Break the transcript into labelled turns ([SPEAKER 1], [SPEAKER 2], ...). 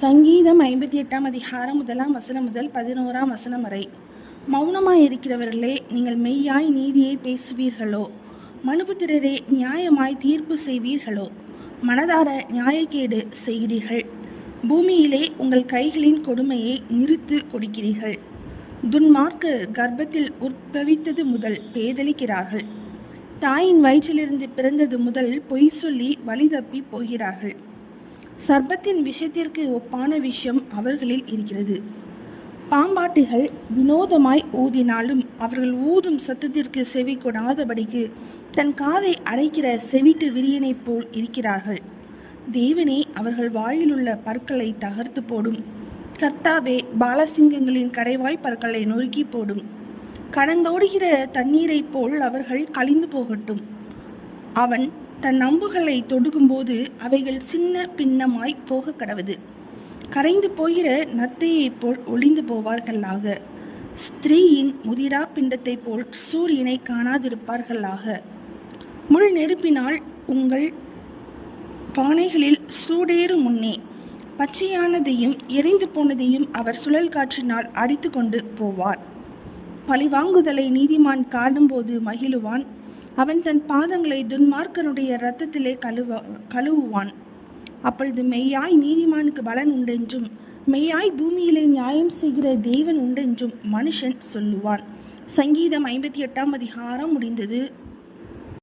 [SPEAKER 1] சங்கீதம் 58 அதிகாரம் 1 வசனம் முதல் 11 வசனம் வரை. மௌனமாயிருக்கிறவர்களே, நீங்கள் மெய்யாய் நீதியை பேசுவீர்களோ? மனுபுத்திரரே, நியாயமாய் தீர்ப்பு செய்வீர்களோ? மனதார நியாயக்கேடு செய்கிறீர்கள். பூமியிலே உங்கள் கைகளின் கொடுமையை நிறுத்து கொடுக்கிறீர்கள். துன்மார்க்கு கர்ப்பத்தில் உற்பவித்தது முதல் பேதலிக்கிறார்கள். தாயின் வயிற்றிலிருந்து பிறந்தது முதல் பொய் சொல்லி வழி தப்பி போகிறார்கள். சர்ப்பத்தின் விஷத்திற்கு ஒப்பான விஷம் அவர்களில் இருக்கிறது. பாம்பாட்டிகள் வினோதமாய் ஊதினாலும் அவர்கள் ஊதும் சத்தத்திற்கு செவி கொடாதபடிக்கு தன் காதை அடைக்கிற செவிட்டு விரியனைப் போல் இருக்கிறார்கள். தேவனே அவர்கள் வாயிலுள்ள பற்களை தகர்த்து போடும். கர்த்தாவே பாலசிங்கங்களின் கடைவாய் பற்களை நொறுக்கி போடும். கடந்தோடுகிற தண்ணீரைப் போல் அவர்கள் கழிந்து போகட்டும். அவன் தன் அம்புகளை தொடுக்கும்போது அவைகள் சின்ன பின்னமாய் போக கடவது. கரைந்து போகிற நத்தையைப் போல் ஒளிந்து போவார்களாக. ஸ்திரீயின் முதிரா பிண்டத்தைப் போல் சூரியனை காணாதிருப்பார்களாக. முள் நெருப்பினால் உங்கள் பானைகளில் சூடேறும் முன்னே பச்சையானதையும் எரிந்து போனதையும் அவர் சுழல் காற்றினால் அடித்து கொண்டு போவார். பழிவாங்குதலை நீதிமான் காணும்போது மகிழுவான். அவன் தன் பாதங்களை துன்மார்க்கனுடைய இரத்தத்திலே கழுவுவான். அப்பொழுது மெய்யாய் நீதிமானுக்கு பலன் உண்டென்றும் மெய்யாய் பூமியிலே நியாயம் செய்கிற தேவன் உண்டென்றும் மனுஷன் சொல்லுவான். சங்கீதம் 58 அதிகாரம் முடிந்தது.